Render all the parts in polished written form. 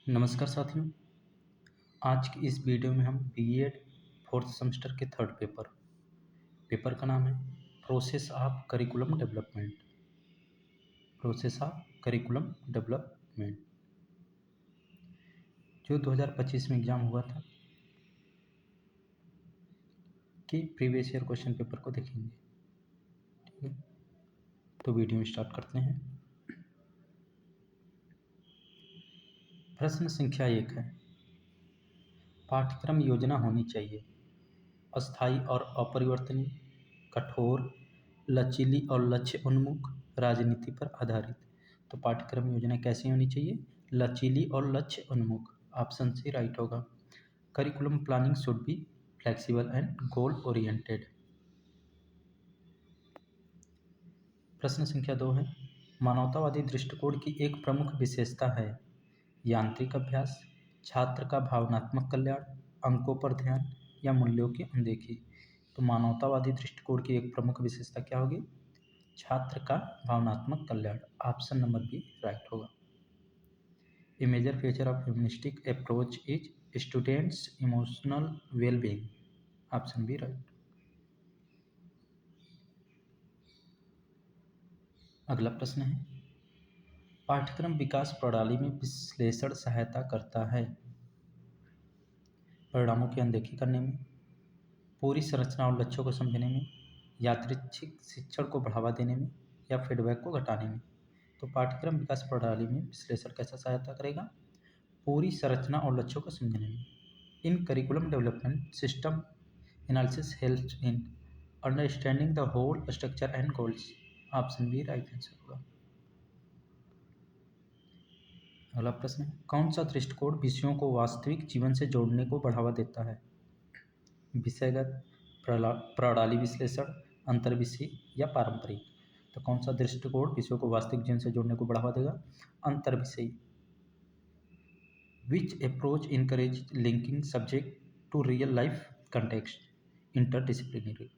नमस्कार साथियों। आज की इस वीडियो में हम बीएड फोर्थ सेमेस्टर के थर्ड पेपर का नाम है प्रोसेस ऑफ करिकुलम डेवलपमेंट जो 2025 में एग्ज़ाम हुआ था कि प्रीवियस ईयर क्वेश्चन पेपर को देखेंगे। ठीक है, तो वीडियो स्टार्ट करते हैं। प्रश्न संख्या 1 है, पाठ्यक्रम योजना होनी चाहिए अस्थायी और अपरिवर्तनीय, कठोर, लचीली और लक्ष्य उन्मुख, राजनीति पर आधारित। तो पाठ्यक्रम योजना कैसी होनी चाहिए? लचीली और लक्ष्य उन्मुख। ऑप्शन सी राइट होगा। Curriculum planning should be flexible and goal oriented. प्रश्न संख्या 2 है, मानवतावादी दृष्टिकोण की एक प्रमुख विशेषता है यांत्रिक अभ्यास, छात्र का भावनात्मक कल्याण, अंकों पर ध्यान या मूल्यों की अनदेखी। तो मानवतावादी दृष्टिकोण की एक प्रमुख विशेषता क्या होगी? छात्र का भावनात्मक कल्याण। ऑप्शन नंबर बी राइट होगा। A major feature of humanistic approach is students emotional wellbeing. Option B right. अगला प्रश्न है, पाठ्यक्रम विकास प्रणाली में विश्लेषण सहायता करता है परिणामों की अनदेखी करने में, पूरी संरचना और लक्ष्यों को समझने में, यादृच्छिक शिक्षण को बढ़ावा देने में या फीडबैक को घटाने में। तो पाठ्यक्रम विकास प्रणाली में विश्लेषण कैसा सहायता करेगा? पूरी संरचना और लक्ष्यों को समझने में। In curriculum development system analysis helps in understanding the whole structure and goals. Option B right answer होगा। अगला प्रश्न है, कौन सा दृष्टिकोण विषयों को वास्तविक जीवन से जोड़ने को बढ़ावा देता है? विषयगत, प्रणाली विश्लेषण, अंतर्विषय या पारंपरिक। तो कौन सा दृष्टिकोण विषयों को वास्तविक जीवन से जोड़ने को बढ़ावा देगा? अंतर्विषय। Which approach encourage linking subject to real life context, interdisciplinary.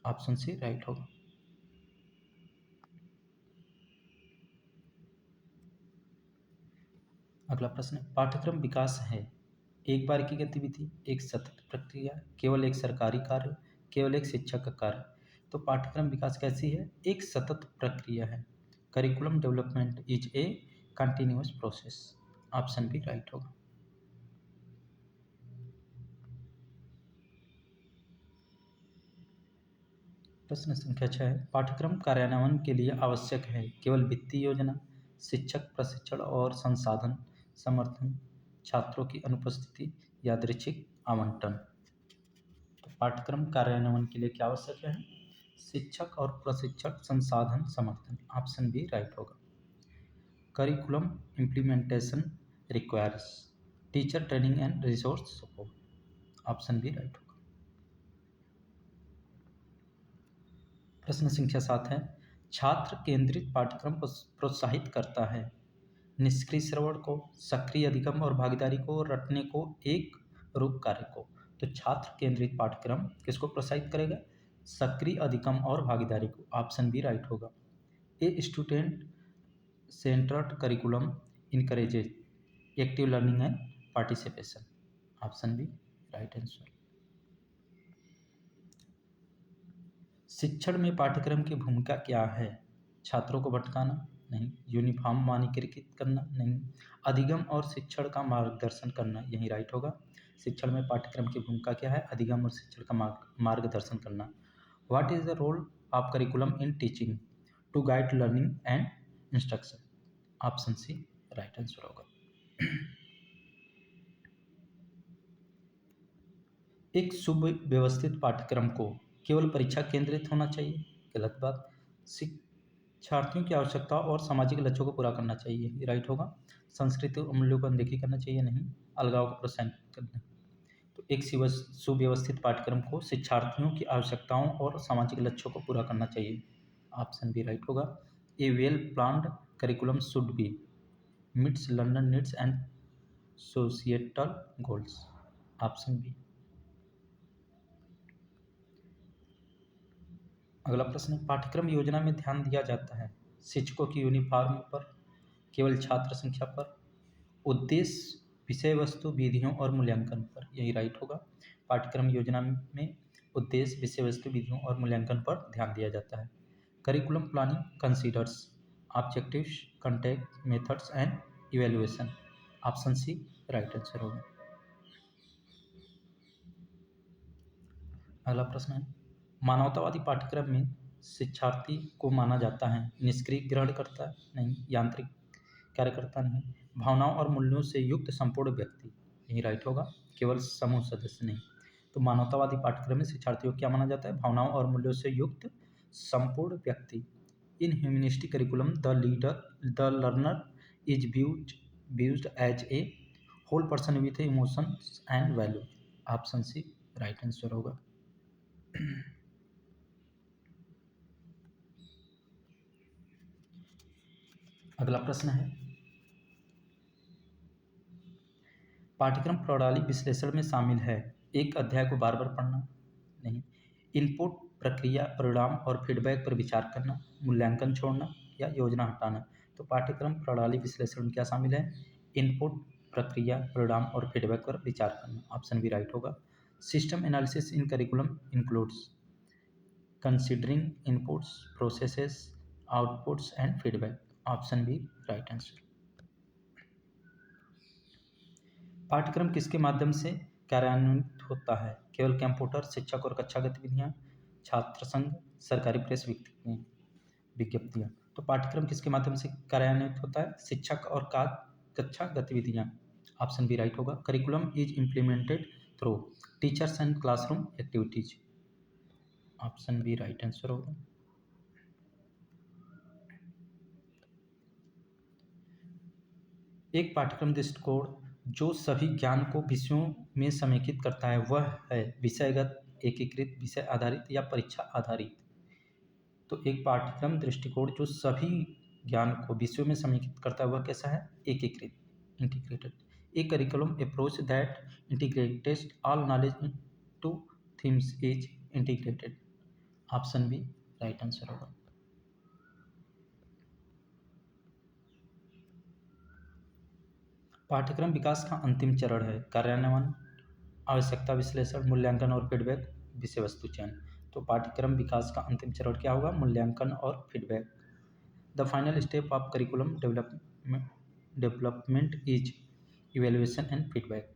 Option C right होगा। अगला प्रश्न, पाठ्यक्रम विकास है एक बार की गतिविधि, एक सतत प्रक्रिया, केवल एक सरकारी कार्य, केवल एक शिक्षक का कार्य। तो पाठ्यक्रम विकास कैसी है? एक सतत प्रक्रिया है। Curriculum development is a continuous process. Option B right होगा। प्रश्न संख्या 6 है, पाठ्यक्रम कार्यान्वयन के लिए आवश्यक है केवल वित्तीय योजना, शिक्षक प्रशिक्षण और संसाधन समर्थन, छात्रों की अनुपस्थिति, यादृच्छिक आवंटन। तो पाठ्यक्रम कार्यान्वयन के लिए क्या आवश्यक है? शिक्षक और प्रशिक्षक संसाधन समर्थन। ऑप्शन बी राइट होगा। Curriculum implementation requires teacher training and resource support. Option B right होगा। प्रश्न संख्या 7 है, छात्र केंद्रित पाठ्यक्रम को प्रोत्साहित करता है निष्क्रिय श्रवण को, सक्रिय अधिगम और भागीदारी को, रटने को, एक रूप कार्य को। तो छात्र केंद्रित पाठ्यक्रम किसको प्रोत्साहित करेगा? सक्रिय अधिगम और भागीदारी को। ऑप्शन बी राइट होगा। A student centred curriculum encourages active learning and participation. Option B right answer. शिक्षण में पाठ्यक्रम की भूमिका क्या है? छात्रों को भटकाना? नहीं। यूनिफॉर्म मानकीकृत करना? नहीं। अधिगम और शिक्षण का मार्गदर्शन करना? यही राइट होगा। शिक्षण में पाठ्यक्रम की भूमिका क्या है? अधिगम और शिक्षण का मार्गदर्शन करना। What is the role of curriculum in teaching? To guide learning and instruction. Option C right answer होगा। एक सुव्यवस्थित पाठ्यक्रम को केवल परीक्षा केंद्रित होना चाहिए? गलत बात। शिक्षार्थियों की आवश्यकताओं और सामाजिक लक्ष्यों को पूरा करना चाहिए, ये राइट होगा। सांस्कृतिक मूल्यों को अनदेखी करना चाहिए? नहीं। अलगाव को प्रोत्साहित करना। तो एक सुव्यवस्थित पाठ्यक्रम को शिक्षार्थियों की आवश्यकताओं और सामाजिक लक्ष्यों को पूरा करना चाहिए। ऑप्शन बी राइट होगा। A well planned curriculum should be meets learner needs and societal goals. Option B. अगला प्रश्न, पाठ्यक्रम योजना में ध्यान दिया जाता है शिक्षकों की यूनिफॉर्म पर, केवल छात्र संख्या पर, उद्देश्य विषय वस्तु, विधियों और मूल्यांकन पर, यही राइट होगा। पाठ्यक्रम योजना में उद्देश्य, विषय वस्तु, विधियों और मूल्यांकन पर ध्यान दिया जाता है। Curriculum planning considers objectives, content, methods and evaluation. Option C right answer होगा। अगला प्रश्न है, मानवतावादी पाठ्यक्रम में शिक्षार्थी को माना जाता है निष्क्रिय ग्रहणकर्ता नहीं, यांत्रिक कार्यकर्ता नहीं, भावनाओं और मूल्यों से युक्त संपूर्ण व्यक्ति, यही राइट होगा, केवल समूह सदस्य नहीं। तो मानवतावादी पाठ्यक्रम में शिक्षार्थियों को क्या माना जाता है? भावनाओं और मूल्यों से युक्त संपूर्ण व्यक्ति। In humanistic curriculum the learner is viewed as a whole person with emotions and value. Option C right answer होगा। अगला प्रश्न है, पाठ्यक्रम प्रणाली विश्लेषण में शामिल है एक अध्याय को बार बार पढ़ना नहीं, इनपुट, प्रक्रिया, परिणाम और फीडबैक पर विचार करना, मूल्यांकन छोड़ना या योजना हटाना। तो पाठ्यक्रम प्रणाली विश्लेषण में क्या शामिल है? इनपुट, प्रक्रिया, परिणाम और फीडबैक पर विचार करना। ऑप्शन बी राइट होगा। System analysis in curriculum includes considering inputs, processes, outputs and feedback. Option B right answer. पाठ्यक्रम किसके माध्यम से कार्यान्वित होता है? केवल कंप्यूटर, शिक्षक और कक्षा गतिविधियाँ, छात्र संघ, सरकारी प्रेस विज्ञप्तियाँ। तो पाठ्यक्रम किसके माध्यम से कार्यान्वित होता है? शिक्षक और कक्षा गतिविधियाँ। ऑप्शन बी राइट होगा। Curriculum is implemented through teachers and classroom activities. Option B right answer होगा। एक पाठ्यक्रम दृष्टिकोण जो सभी ज्ञान को विषयों में समेकित करता है वह है विषयगत, एकीकृत, विषय आधारित या परीक्षा आधारित। तो एक पाठ्यक्रम दृष्टिकोण जो सभी ज्ञान को विषयों में समेकित करता है वह कैसा है? एकीकृत, इंटीग्रेटेड। एक curriculum approach that integrated all knowledge into themes is integrated. Option B right answer होगा। पाठ्यक्रम विकास का अंतिम चरण है कार्यान्वयन, आवश्यकता विश्लेषण, मूल्यांकन और फीडबैक, विषय वस्तु चयन। तो पाठ्यक्रम विकास का अंतिम चरण क्या होगा? मूल्यांकन और feedback. The final step of curriculum development is evaluation and feedback.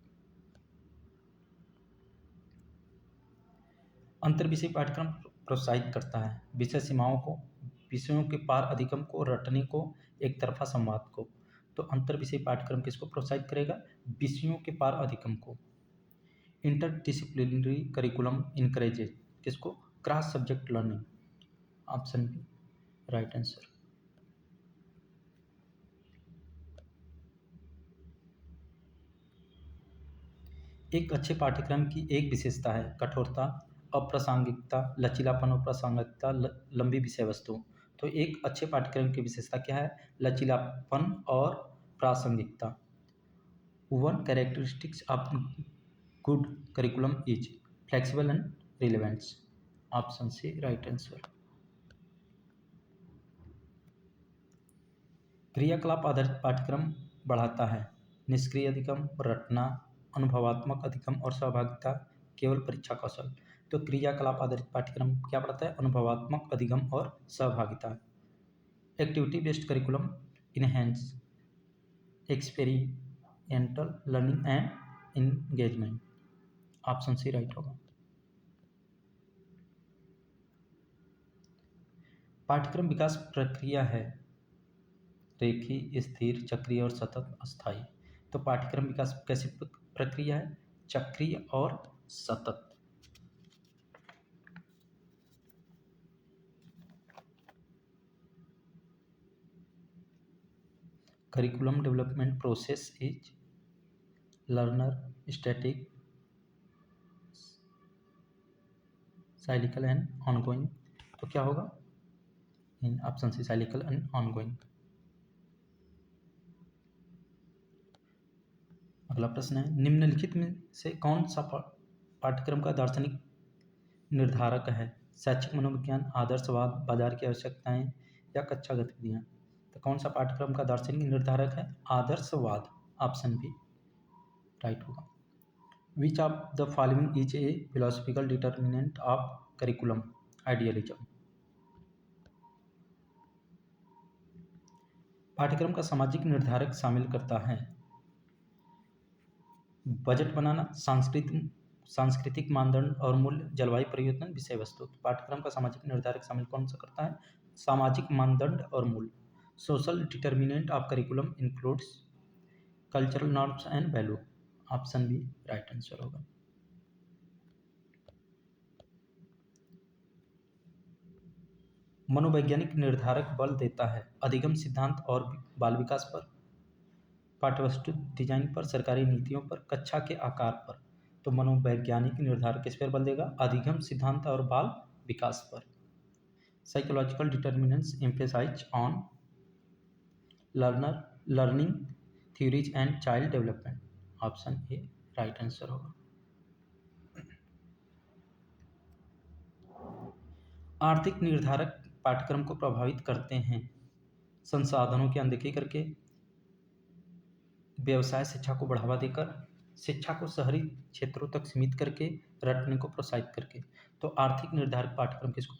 अंतर विषय पाठ्यक्रम प्रोत्साहित करता है विषय सीमाओं को, विषयों के पार अधिगम को, रटने को, एक तरफा संवाद को। तो अंतर विषय पाठ्यक्रम किसको प्रोत्साहित करेगा? विषयों के पार अधिगम को। इंटरडिसिप्लिनरी करिकुलम इनकरेजेज किसको? Cross subject learning. Option B right answer. एक अच्छे पाठ्यक्रम की एक विशेषता है कठोरता, अप्रासंगिकता, लचीलापन और प्रासंगिकता, लंबी विषय वस्तु। तो एक अच्छे पाठ्यक्रम की विशेषता क्या है? लचीलापन और प्रासंगिकता। One characteristics of good curriculum is flexible and relevance. Option C right answer. क्रियाकलाप आधारित पाठ्यक्रम बढ़ाता है निष्क्रिय अधिगम, रटना, अनुभवात्मक अधिगम और सहभागिता, केवल परीक्षा कौशल। तो क्रियाकलाप आधारित पाठ्यक्रम क्या बढ़ाता है? अनुभवात्मक अधिगम और सहभागिता। Activity based curriculum enhance experimental learning and engagement. Option C right होगा। पाठ्यक्रम विकास प्रक्रिया है रेखीय, स्थिर, चक्रीय और सतत, अस्थायी। तो पाठ्यक्रम विकास कैसी प्रक्रिया है? चक्रीय और सतत। Curriculum development process is learner static, cyclical and ongoing. तो क्या होगा? Option C cyclical and ongoing. अगला प्रश्न है, निम्नलिखित में से कौन सा पाठ्यक्रम का दार्शनिक निर्धारक है? शैक्षिक मनोविज्ञान, आदर्शवाद, बाजार की आवश्यकताएं या कक्षा गतिविधियां। तो कौन सा पाठ्यक्रम का दार्शनिक निर्धारक है? आदर्शवाद। ऑप्शन बी राइट होगा। Which of the following is A philosophical determinant of curriculum? Idealism. पाठ्यक्रम का सामाजिक निर्धारक शामिल करता है बजट बनाना, सांस्कृतिक मानदंड और मूल्य, जलवायु परिवर्तन, विषय वस्तु। पाठ्यक्रम का सामाजिक निर्धारक शामिल कौन सा करता है? सामाजिक मानदंड और मूल्य। Social determinant of curriculum includes cultural norms and value. Option B right answer होगा। मनोवैज्ञानिक निर्धारक बल देता है अधिगम सिद्धांत और बाल विकास पर, पाठ्यवस्तु डिजाइन पर, सरकारी नीतियों पर, कक्षा के आकार पर। तो मनोवैज्ञानिक निर्धारक किस पर बल देगा? अधिगम सिद्धांत और बाल विकास पर। Psychological determinants emphasize on learning theories and child development. Option A right answer होगा। आर्थिक निर्धारक पाठ्यक्रम को प्रभावित करते हैं संसाधनों की अनदेखी करके, व्यवसाय शिक्षा को बढ़ावा देकर, शिक्षा को शहरी क्षेत्रों तक सीमित करके, रटने को प्रोत्साहित करके। तो आर्थिक निर्धारक पाठ्यक्रम किसको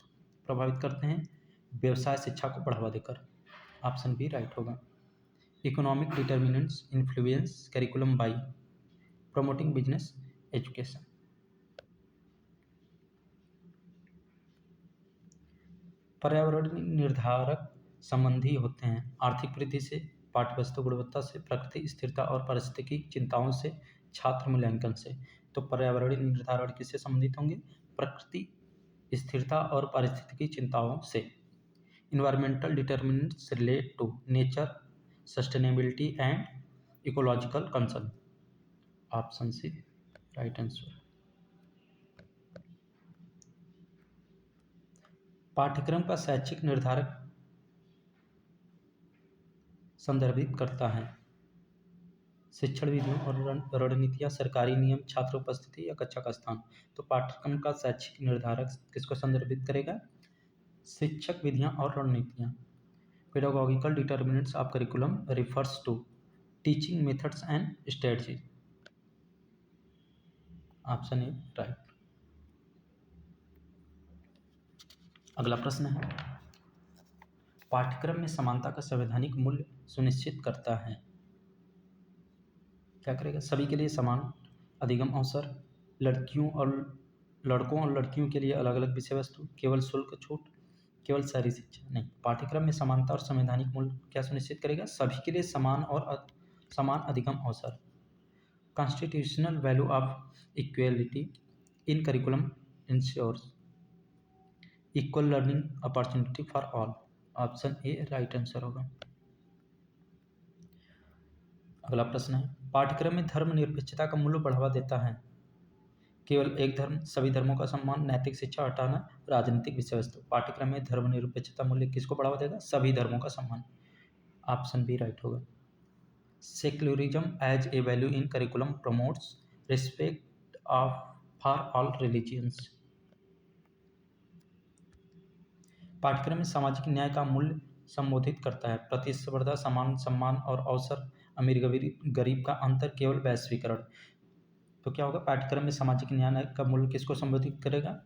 प्रभावित करते हैं? व्यवसाय शिक्षा को बढ़ावा देकर। ऑप्शन बी राइट होगा। Economic determinants influence curriculum by promoting business education. पर्यावरणीय निर्धारक संबंधी होते हैं आर्थिक वृद्धि से, पाठ्यवस्तु गुणवत्ता से, प्रकृति स्थिरता और पारिस्थितिकी चिंताओं से, छात्र मूल्यांकन से। तो पर्यावरणीय निर्धारण किससे संबंधित होंगे? प्रकृति स्थिरता और पारिस्थितिकी चिंताओं से। Environmental determinants relate to nature, sustainability and ecological concern. Option C right answer. पाठ्यक्रम का शैक्षिक निर्धारक संदर्भित करता है शिक्षण विधियों और रणनीतियाँ, सरकारी नियम, छात्र उपस्थिति या कक्षा का स्थान। तो पाठ्यक्रम का शैक्षिक निर्धारक किसको संदर्भित करेगा? शिक्षक विधियाँ और रणनीतियाँ। Pedagogical determinants of curriculum refers to teaching methods and strategy. Option A right. अगला प्रश्न है, पाठ्यक्रम में समानता का संवैधानिक मूल्य सुनिश्चित करता है। क्या करेगा? सभी के लिए समान अधिगम अवसर, लड़कों और लड़कियों के लिए अलग अलग विषय वस्तु, केवल शुल्क छूट, केवल शहरी शिक्षा। नहीं, पाठ्यक्रम में समानता और संवैधानिक मूल्य क्या सुनिश्चित करेगा? सभी के लिए समान अधिगम अवसर। Constitutional value of equality in curriculum ensures equal learning opportunity for all. Option A right answer होगा। अगला प्रश्न है, पाठ्यक्रम में धर्मनिरपेक्षता का मूल्य बढ़ावा देता है केवल एक धर्म, सभी धर्मों का सम्मान, नैतिक शिक्षा हटाना, राजनीतिक विषय वस्तु। पाठ्यक्रम में धर्मनिरपेक्षता मूल्य किसको बढ़ावा देगा? सभी धर्मों का सम्मान। ऑप्शन बी राइट होगा। Secularism as a value in curriculum promotes respect of for all religions. पाठ्यक्रम में सामाजिक न्याय का मूल्य संबोधित करता है प्रतिस्पर्धा, समान सम्मान और अवसर, अमीर गरीब का अंतर, केवल वैश्वीकरण। तो क्या होगा? पाठ्यक्रम में सामाजिक न्याय का मूल्य किसको संबोधित करेगा?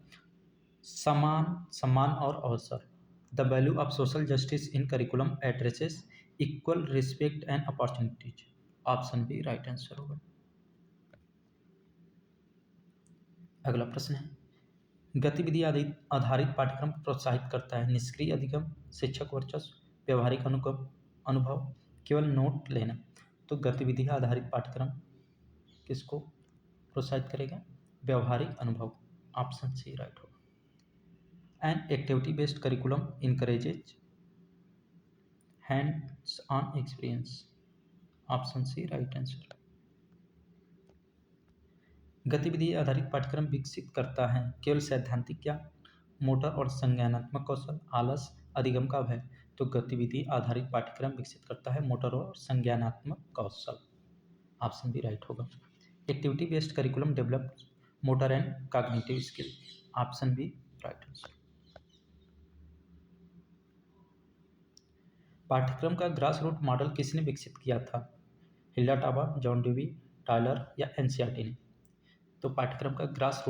समान सम्मान और अवसर। The value of social justice in curriculum addresses equal respect and opportunities. Option B right answer होगा। अगला प्रश्न है, गतिविधि आधारित पाठ्यक्रम प्रोत्साहित करता है निष्क्रिय अधिगम, शिक्षक वर्चस्व, व्यवहारिक अनुभव, केवल नोट लेना। तो गतिविधि आधारित पाठ्यक्रम किसको प्रोत्साहित करेगा? व्यवहारिक अनुभव। ऑप्शन सी राइट होगा। And activity based curriculum encourages hands on experience. Option C right answer. गतिविधि आधारित पाठ्यक्रम विकसित करता है केवल सैद्धांतिक ज्ञान, मोटर और संज्ञानात्मक कौशल, आलस, अधिगम का भय। तो गतिविधि आधारित पाठ्यक्रम विकसित करता है मोटर और संज्ञानात्मक कौशल। ऑप्शन बी राइट होगा। Activity based curriculum develops motor and cognitive skill. Option B right answer. पाठ्यक्रम का ग्रास रूट मॉडल किसने विकसित किया था? Hilda Taba, John Dewey, Tyler या एनसीईआरटी ने? तो पाठ्यक्रम का ग्रास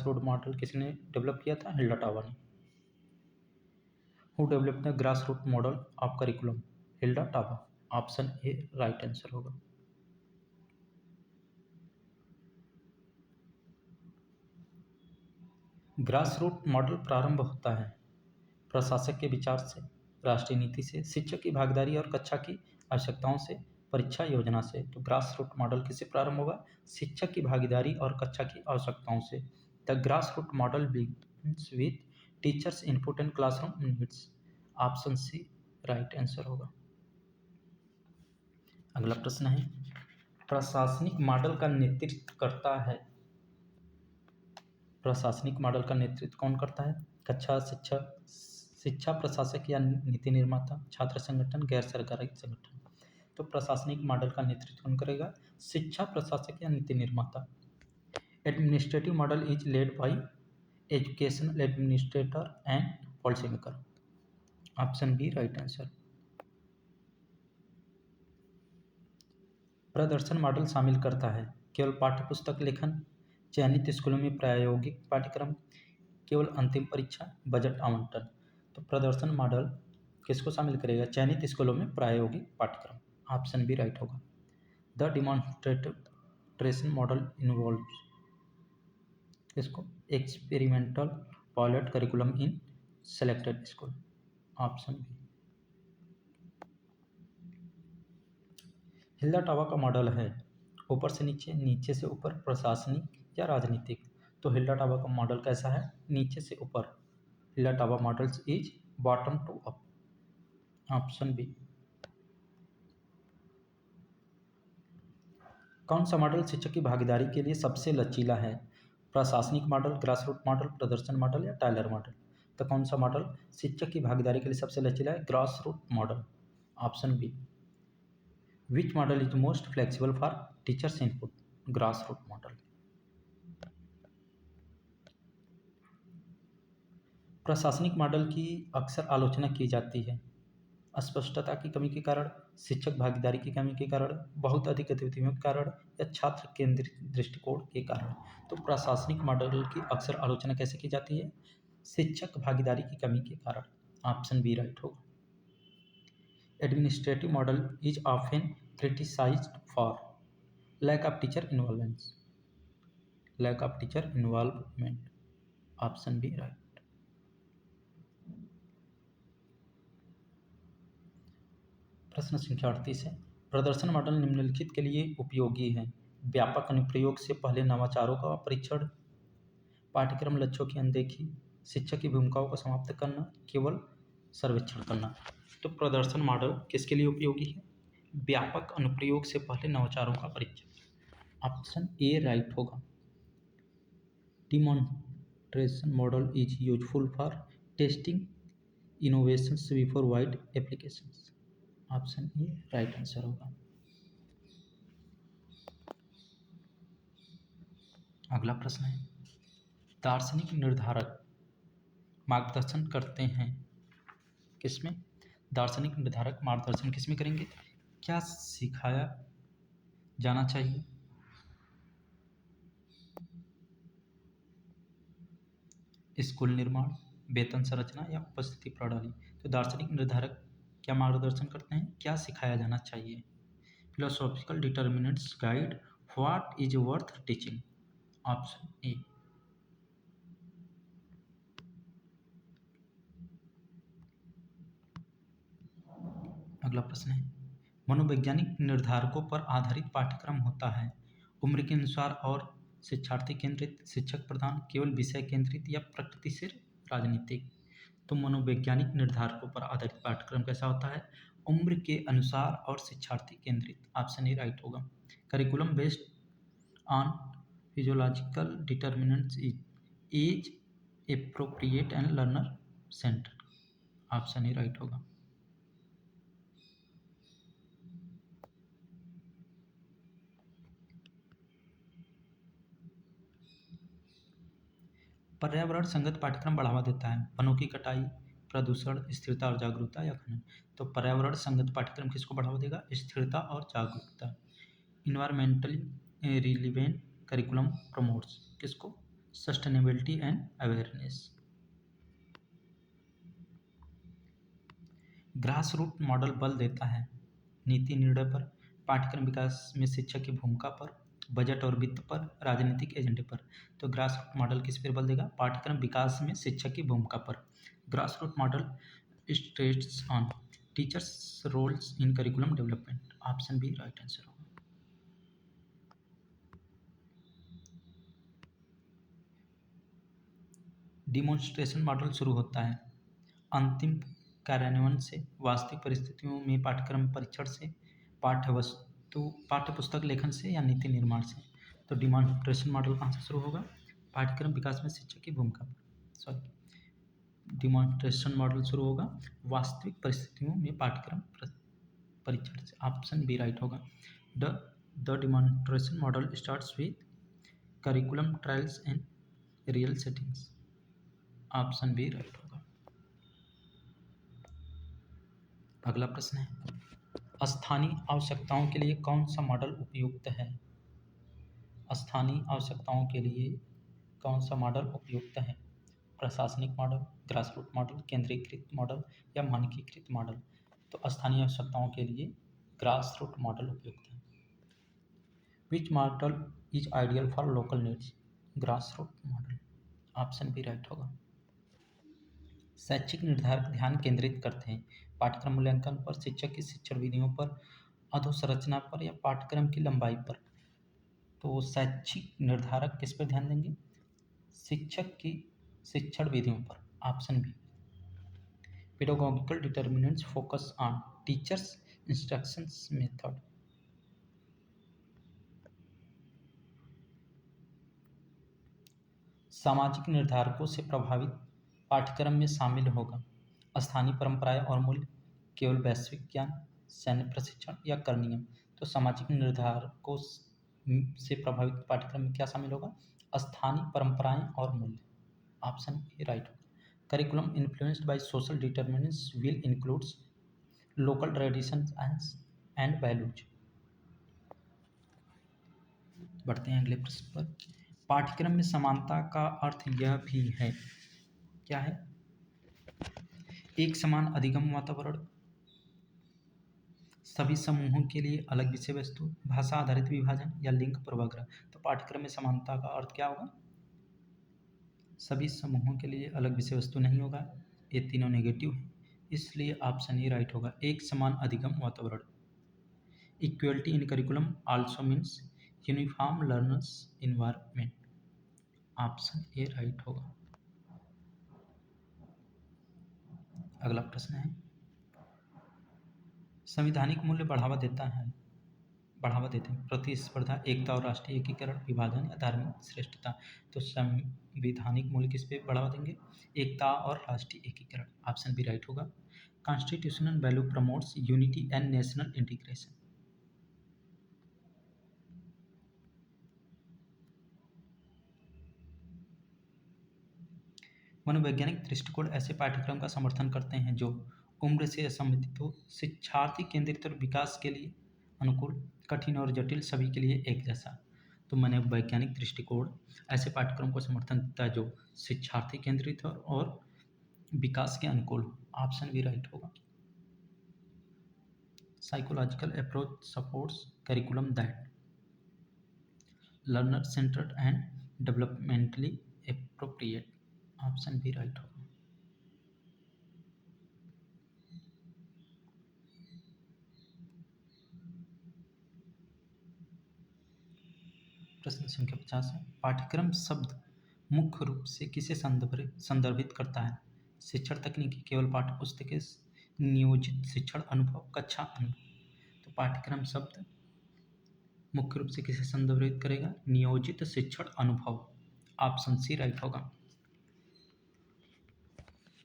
रूट मॉडल किसने डेवलप किया था? हिल्डा टावा ने। Who develop the grass root model of curriculum? Hilda Taba. Option A right answer होगा। ग्रास रूट मॉडल प्रारंभ होता है प्रशासक के विचार से, राष्ट्रीय नीति से, शिक्षक की भागीदारी और कक्षा की आवश्यकताओं से, परीक्षा योजना से। तो ग्रास रूट मॉडल किससे प्रारंभ होगा? शिक्षक की भागीदारी और कक्षा की आवश्यकताओं से। The grass root model begins with teachers input and classroom needs. Option C right answer होगा। अगला प्रश्न है, प्रशासनिक मॉडल का नेतृत्व करता है? प्रशासनिक मॉडल का नेतृत्व कौन करता है? कक्षा शिक्षा प्रशासक या नीति निर्माता, छात्र संगठन, गैर सरकारी संगठन। तो प्रशासनिक मॉडल का नेतृत्व कौन करेगा? शिक्षा प्रशासक या नीति निर्माता। Administrative model is led by educational administrator and policy maker. Option B right answer. प्रदर्शन मॉडल शामिल करता है केवल पाठ्यपुस्तक लेखन, चयनित स्कूलों में प्रायोगिक पाठ्यक्रम, केवल अंतिम परीक्षा, बजट आवंटन। तो प्रदर्शन मॉडल किसको शामिल करेगा? चयनित स्कूलों में प्रायोगिक पाठ्यक्रम। ऑप्शन बी राइट होगा। द डिमॉन्स्ट्रेशन मॉडल इन्वॉल्व इसको experimental pilot curriculum in selected school. Option B. Hilda Taba का मॉडल है ऊपर से नीचे, नीचे से ऊपर, प्रशासनिक या राजनीतिक। तो हिल्डा टावा का मॉडल कैसा है? नीचे से ऊपर। Hilda Taba models is bottom to up. Option B. कौन सा मॉडल शिक्षक की भागीदारी के लिए सबसे लचीला है? प्रशासनिक मॉडल, ग्रासरूट मॉडल, प्रदर्शन मॉडल या टायलर मॉडल। तो कौन सा मॉडल शिक्षक की भागीदारी के लिए सबसे लचीला है? Grassroot model. Option B. Which model is most flexible for teachers input? Grassroot model. प्रशासनिक मॉडल की अक्सर आलोचना की जाती है अस्पष्टता की कमी के कारण, शिक्षक भागीदारी की कमी के कारण, बहुत अधिक गतिविधियों के कारण या छात्र केंद्रित दृष्टिकोण के कारण। तो प्रशासनिक मॉडल की अक्सर आलोचना कैसे की जाती है? शिक्षक भागीदारी की कमी के कारण। ऑप्शन बी राइट होगा। Administrative model is often criticized for lack of teacher involvement. Option B right. प्रश्न संख्या 38 है, प्रदर्शन मॉडल निम्नलिखित के लिए उपयोगी है? व्यापक अनुप्रयोग से पहले नवाचारों का परीक्षण, पाठ्यक्रम लक्ष्यों की अनदेखी, शिक्षक की भूमिकाओं को समाप्त करना, केवल सर्वेक्षण करना। तो प्रदर्शन मॉडल किसके लिए उपयोगी है? व्यापक अनुप्रयोग से पहले नवाचारों का परीक्षण। ऑप्शन ए राइट होगा। Demonstration model is useful for testing innovations before wide applications. Option A right answer होगा। अगला प्रश्न है, दार्शनिक निर्धारक मार्गदर्शन करते हैं किसमें? दार्शनिक निर्धारक मार्गदर्शन किसमें करेंगे? क्या सिखाया जाना चाहिए, स्कूल निर्माण, वेतन संरचना या उपस्थिति प्रणाली। तो दार्शनिक निर्धारक क्या मार्गदर्शन करते हैं? क्या सिखाया जाना चाहिए। Philosophical determinants guide what is worth teaching. Option A. अगला प्रश्न है, मनोवैज्ञानिक निर्धारकों पर आधारित पाठ्यक्रम होता है उम्र के अनुसार और शिक्षार्थी केंद्रित, शिक्षक प्रधान, केवल विषय केंद्रित या प्रकृति से राजनीतिक। तो मनोवैज्ञानिक निर्धारकों पर आधारित पाठ्यक्रम कैसा होता है? उम्र के अनुसार और शिक्षार्थी केंद्रित। ऑप्शन ए राइट होगा। Curriculum based on physiological determinants is age appropriate and learner centre. Option A right होगा। पर्यावरण संगत पाठ्यक्रम बढ़ावा देता है वनों की कटाई, प्रदूषण, स्थिरता और जागरूकता या खनन। तो पर्यावरण संगत पाठ्यक्रम किसको बढ़ावा देगा? स्थिरता और जागरूकता। इन्वायरमेंटली रिलीवेंट करिकुलम प्रमोट्स किसको? Sustainability and awareness. Grass root model बल देता है नीति निर्णय पर, पाठ्यक्रम विकास में शिक्षक की भूमिका पर, बजट और वित्त पर, राजनीतिक एजेंडे पर। तो ग्रास रूट मॉडल किस पर बल देगा? पाठ्यक्रम विकास में शिक्षक की भूमिका पर। Grass root model states on teachers roles in curriculum development. Option B right answer होगा। डिमॉन्स्ट्रेशन मॉडल शुरू होता है अंतिम कार्यान्वयन से, वास्तविक परिस्थितियों में पाठ्यक्रम परीक्षण से, पाठ्यपुस्तक लेखन से या नीति निर्माण से। तो डिमॉन्स्ट्रेशन मॉडल कहाँ से शुरू होगा? पाठ्यक्रम विकास में शिक्षक की भूमिका पर। सॉरी, डिमॉन्स्ट्रेशन मॉडल शुरू होगा वास्तविक परिस्थितियों में पाठ्यक्रम परीक्षण से। ऑप्शन बी राइट होगा। The demonstration model starts with curriculum trials and real settings. Option B right होगा। अगला प्रश्न है स्थानीय आवश्यकताओं के लिए कौन सा मॉडल उपयुक्त है? स्थानीय आवश्यकताओं के लिए कौन सा मॉडल उपयुक्त है? प्रशासनिक मॉडल, ग्रासरूट मॉडल, केंद्रीकृत मॉडल या मानकीकृत मॉडल। तो स्थानीय आवश्यकताओं के लिए ग्रासरूट मॉडल उपयुक्त है। Which model is ideal for local needs? Grassroot model. Option B right होगा। शैक्षिक निर्धारक ध्यान केंद्रित करते हैं पाठ्यक्रम मूल्यांकन पर, शिक्षक की शिक्षण विधियों पर, अधोसंरचना पर या पाठ्यक्रम की लंबाई पर। तो शैक्षिक निर्धारक किस पर ध्यान देंगे? शिक्षक की शिक्षण विधियों पर। Option B. Pedagogical determinants focus on teachers instructions method. सामाजिक निर्धारकों से प्रभावित पाठ्यक्रम में शामिल होगा स्थानीय परंपराएं और मूल्य, केवल वैश्विक ज्ञान, सैन्य प्रशिक्षण या कर नियम। तो सामाजिक निर्धारकों से प्रभावित पाठ्यक्रम में क्या शामिल होगा? स्थानीय परंपराएं और मूल्य। ऑप्शन ए राइट होगा। Curriculum influenced by social determinants will includes local traditions and values. बढ़ते हैं अगले प्रश्न पर। पाठ्यक्रम में समानता का अर्थ यह भी है, क्या है? एक समान अधिगम वातावरण, सभी समूहों के लिए अलग विषय वस्तु, भाषा आधारित विभाजन या लिंग पूर्वाग्रह। तो पाठ्यक्रम में समानता का अर्थ क्या होगा? सभी समूहों के लिए अलग विषय वस्तु नहीं होगा, ये तीनों नेगेटिव हैं, इसलिए ऑप्शन ए राइट होगा। एक समान अधिगम वातावरण। Equality in curriculum also means uniform learners environment. Option A right होगा। अगला प्रश्न है संवैधानिक मूल्य बढ़ावा देते हैं प्रतिस्पर्धा, एकता और राष्ट्रीय एकीकरण, विभाजन या धार्मिक श्रेष्ठता। तो संवैधानिक मूल्य किस पे बढ़ावा देंगे? एकता और राष्ट्रीय एकीकरण। ऑप्शन बी राइट होगा। Constitutional value promotes unity and national integration. मनोवैज्ञानिक दृष्टिकोण ऐसे पाठ्यक्रम का समर्थन करते हैं जो उम्र से असंबंधित हो, शिक्षार्थी केंद्रित और विकास के लिए अनुकूल, कठिन और जटिल सभी के लिए एक जैसा। तो मनोवैज्ञानिक दृष्टिकोण ऐसे पाठ्यक्रम को समर्थन देता है जो शिक्षार्थी केंद्रित हो और विकास के अनुकूल हो। ऑप्शन बी राइट होगा। Psychological approach supports curriculum that learner centred and developmentally appropriate. Option B right होगा। प्रश्न संख्या 50 है पाठ्यक्रम शब्द मुख्य रूप से किसे संदर्भित करता है? शिक्षण तकनीकी, केवल पाठ्य पुस्तकें, नियोजित शिक्षण अनुभव, कक्षा अनुभव। तो पाठ्यक्रम शब्द मुख्य रूप से किसे संदर्भित करेगा? नियोजित शिक्षण अनुभव। ऑप्शन सी राइट होगा।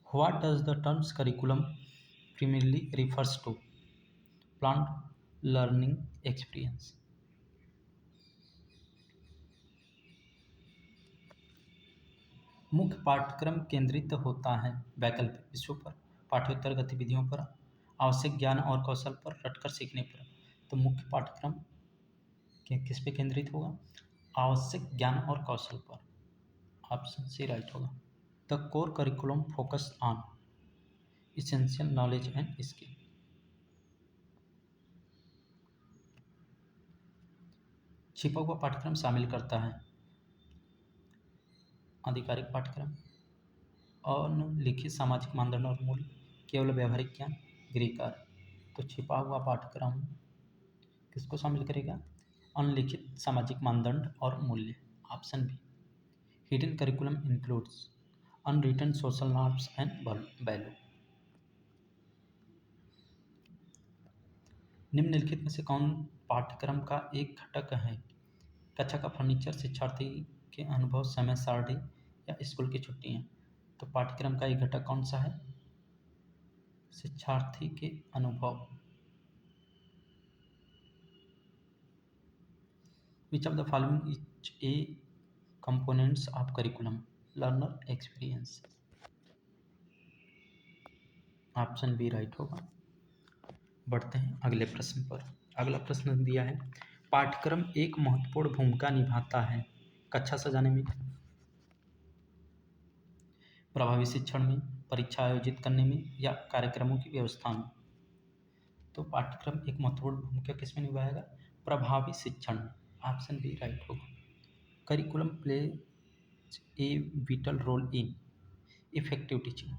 What does the terms curriculum primarily refers to? Planned learning experience. मुख्य पाठ्यक्रम केंद्रित होता है वैकल्पिक विषयों पर, पाठ्योत्तर गतिविधियों पर, आवश्यक ज्ञान और कौशल पर, रटकर सीखने पर। तो मुख्य पाठ्यक्रम किस पे केंद्रित होगा? आवश्यक ज्ञान और कौशल पर। ऑप्शन सी राइट होगा। The core curriculum focus on essential knowledge and skill. छिपा हुआ पाठ्यक्रम शामिल करता है आधिकारिक पाठ्यक्रम, अनिलिखित सामाजिक मानदंड और मूल्य, केवल व्यवहारिक ज्ञान, गृह कार्य। तो छिपा हुआ पाठ्यक्रम किसको शामिल करेगा? अनिलिखित सामाजिक मानदंड और मूल्य। Option B. Hidden curriculum includes unwritten social norms and value. निम्नलिखित में से कौन पाठ्यक्रम का एक घटक है? कक्षा का फर्नीचर, शिक्षार्थी के अनुभव, समय सारणी या स्कूल की छुट्टियां। तो पाठ्यक्रम का एक घटक कौन सा है? शिक्षार्थी के अनुभव। Which of the following is a components of curriculum? Learner experience. Option B right होगा। बढ़ते हैं अगले प्रश्न पर। अगला प्रश्न दिया है, पाठ्यक्रम एक महत्वपूर्ण भूमिका निभाता है कक्षा सजाने में, प्रभावी शिक्षण में, परीक्षा आयोजित करने में या कार्यक्रमों की व्यवस्था में। तो पाठ्यक्रम एक महत्वपूर्ण भूमिका किसमें निभाएगा? प्रभावी शिक्षण में। ऑप्शन बी राइट होगा। Curriculum plays a vital role in effective teaching.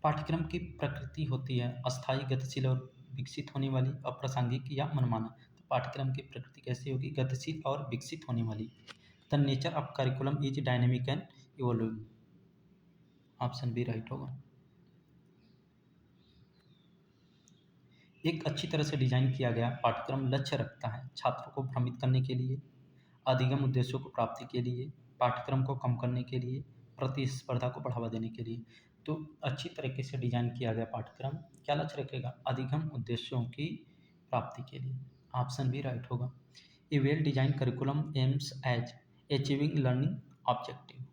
पाठ्यक्रम की प्रकृति होती है अस्थायी, गतिशील और विकसित होने वाली, अप्रासंगिक या मनमाना। तो पाठ्यक्रम की प्रकृति कैसी होगी? गतिशील और विकसित होने वाली। The nature of curriculum is dynamic and evolving. Option B right होगा। एक अच्छी तरह से डिजाइन किया गया पाठ्यक्रम लक्ष्य रखता है छात्रों को भ्रमित करने के लिए, अधिगम उद्देश्यों को प्राप्ति के लिए, पाठ्यक्रम को कम करने के लिए, प्रतिस्पर्धा को बढ़ावा देने के लिए। तो अच्छी तरीके से डिजाइन किया गया पाठ्यक्रम क्या लक्ष्य रखेगा? अधिगम उद्देश्यों की प्राप्ति के लिए। ऑप्शन बी राइट होगा। A well design curriculum aims as achieving learning objective.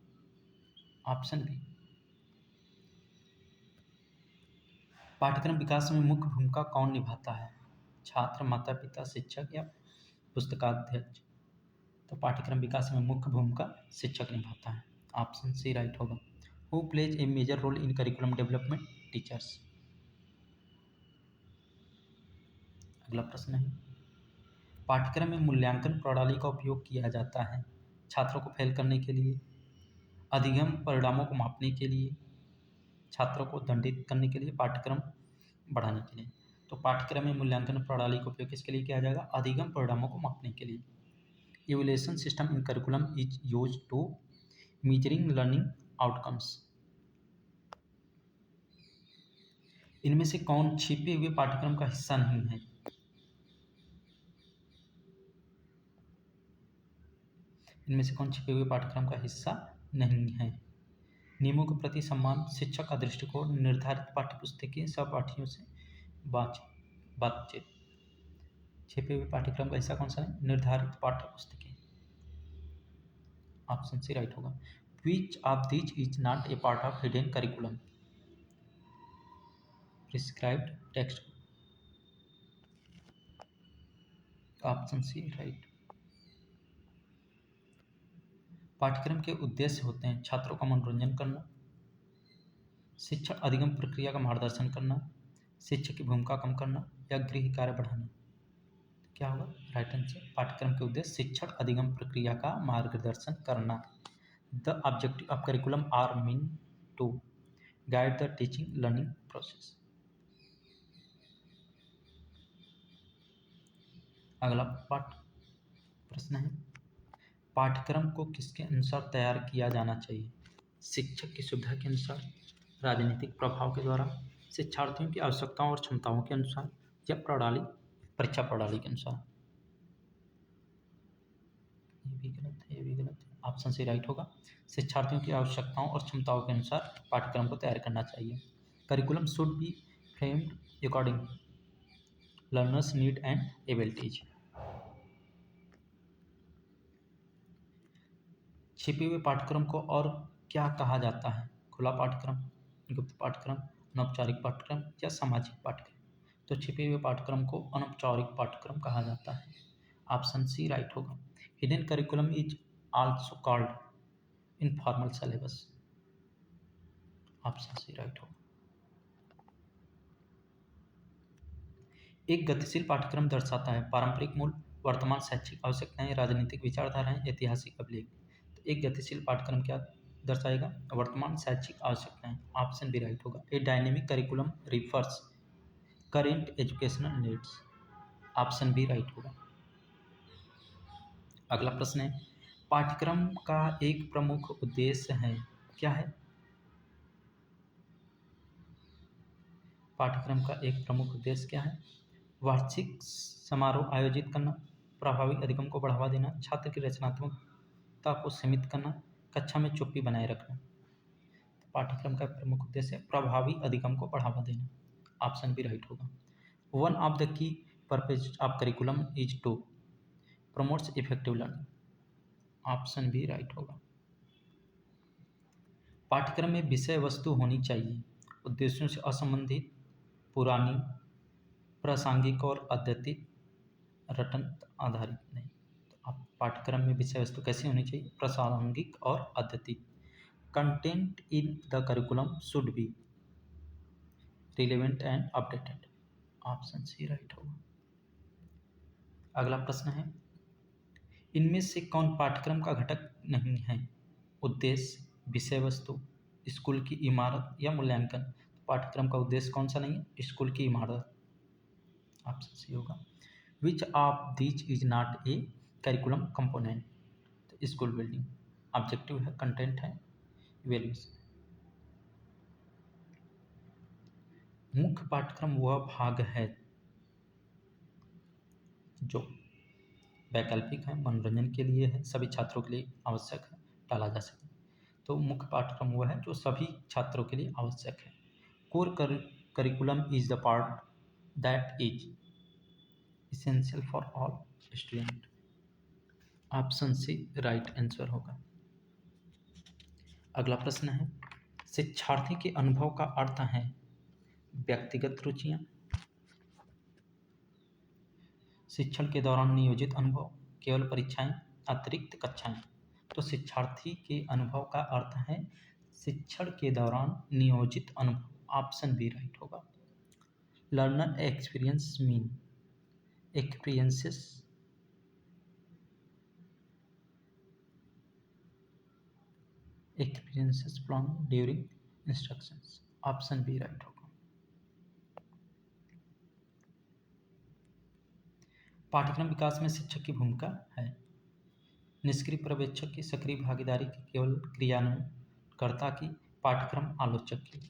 Option B. पाठ्यक्रम विकास में मुख्य भूमिका कौन निभाता है? छात्र, माता पिता, शिक्षक या पुस्तकाध्यक्ष। तो पाठ्यक्रम विकास में मुख्य भूमिका शिक्षक निभाता है। ऑप्शन सी राइट होगा। Who plays a major role in curriculum development? Teachers. अगला प्रश्न है, पाठ्यक्रम में मूल्यांकन प्रणाली का उपयोग किया जाता है छात्रों को फेल करने के लिए, अधिगम परिणामों को मापने के लिए, छात्रों को दंडित करने के लिए, पाठ्यक्रम बढ़ाने के लिए। तो पाठ्यक्रम में मूल्यांकन प्रणाली का उपयोग किसके लिए किया जाएगा? अधिगम परिणामों को मापने के लिए। Evaluation system in curriculum is used to measuring learning outcomes. इनमें से कौन छिपे हुए पाठ्यक्रम का हिस्सा नहीं है? इनमें से कौन छिपे हुए पाठ्यक्रम का हिस्सा नहीं है? नियमों के प्रति सम्मान, शिक्षक का दृष्टिकोण, निर्धारित पाठ्यपुस्तकें, सहपाठियों से बातचीत। छिपे हुए पाठ्यक्रम का हिस्सा कौन सा है? निर्धारित पाठ्यपुस्तकें। ऑप्शन सी राइट होगा। Which of this is not a part of hidden curriculum? Prescribed text. Option C right. पाठ्यक्रम के उद्देश्य होते हैं छात्रों का मनोरंजन करना, शिक्षण अधिगम प्रक्रिया का मार्गदर्शन करना, शिक्षक की भूमिका कम करना या गृह कार्य बढ़ाना। क्या होगा? Right answer. पाठ्यक्रम के उद्देश्य शिक्षण अधिगम प्रक्रिया का मार्गदर्शन करना। The objective of curriculum are mean to guide the teaching learning process. अगला पाठ प्रश्न है, पाठ्यक्रम को किसके अनुसार तैयार किया जाना चाहिए? शिक्षक की सुविधा के अनुसार, राजनीतिक प्रभाव के द्वारा, शिक्षार्थियों की आवश्यकताओं और क्षमताओं के अनुसार या परीक्षा प्रणाली के अनुसार। ये भी गलत है, ये भी गलत है। ऑप्शन सी राइट होगा। शिक्षार्थियों की आवश्यकताओं और क्षमताओं के अनुसार पाठ्यक्रम को तैयार करना चाहिए। Curriculum should B framed according learners need and abilities. छिपे हुए पाठ्यक्रम को और क्या कहा जाता है? खुला पाठ्यक्रम, गुप्त पाठ्यक्रम, अनौपचारिक पाठ्यक्रम या सामाजिक पाठ्यक्रम? तो छिपे हुए पाठ्यक्रम को अनौपचारिक पाठ्यक्रम कहा जाता है। ऑप्शन सी राइट होगा। Hidden curriculum is also called informal syllabus. Option C right होगा। एक गतिशील पाठ्यक्रम दर्शाता है पारंपरिक मूल, वर्तमान शैक्षिक आवश्यकताएं, राजनीतिक विचारधाराएं, ऐतिहासिक अभिलेख। तो एक गतिशील पाठ्यक्रम क्या दर्शाएगा? वर्तमान शैक्षिक आवश्यकताएं। ऑप्शन बी राइट होगा। A dynamic curriculum refers current educational needs. Option B right होगा। अगला प्रश्न है, पाठ्यक्रम का एक प्रमुख उद्देश्य है, क्या है? पाठ्यक्रम का एक प्रमुख उद्देश्य क्या है? वार्षिक समारोह आयोजित करना, प्रभावी अधिगम को बढ़ावा देना, छात्र की रचनात्मकता को सीमित करना, कक्षा में चुप्पी बनाए रखना। तो पाठ्यक्रम का प्रमुख उद्देश्य है प्रभावी अधिगम को बढ़ावा देना। ऑप्शन बी राइट होगा। One of the key purpose of curriculum is to promotes effective learning. Option B right होगा। पाठ्यक्रम में विषय वस्तु होनी चाहिए उद्देश्यों से असंबंधित, पुरानी, प्रासंगिक और अद्यतित, रटन आधारित नहीं। तो आप पाठ्यक्रम में विषय वस्तु कैसी होनी चाहिए? प्रासंगिक और अद्यतित। Content in the curriculum should be relevant and updated. Option C right होगा। अगला प्रश्न है, इनमें से कौन पाठ्यक्रम का घटक नहीं है? उद्देश्य, विषय वस्तु, स्कूल की इमारत या मूल्यांकन। पाठ्यक्रम का उद्देश्य कौन सा नहीं है? स्कूल की इमारत। ऑप्शन सी होगा। Which of these is not A curriculum component? School building. Objective है, कंटेंट है, वैल्यूज। मुख्य पाठ्यक्रम वह भाग है जो वैकल्पिक है, मनोरंजन के लिए है, सभी छात्रों के लिए आवश्यक है, टाला जा सके। तो मुख्य पाठ्यक्रम वह है जो सभी छात्रों के लिए आवश्यक है। Core curriculum is the part that is essential for all student. Option C right answer होगा। अगला प्रश्न है, शिक्षार्थी के अनुभव का अर्थ है व्यक्तिगत रुचियां, शिक्षण के दौरान नियोजित अनुभव, केवल परीक्षाएं, अतिरिक्त कक्षाएं। तो शिक्षार्थी के अनुभव का अर्थ है शिक्षण के दौरान नियोजित अनुभव। ऑप्शन बी राइट होगा। Learner experience mean experiences plan during instructions. Option B right होगा। पाठ्यक्रम विकास में शिक्षक की भूमिका है निष्क्रिय पर्यवेक्षक की, सक्रिय भागीदारी की, केवल क्रियान्वयनकर्ता की, पाठ्यक्रम आलोचक की।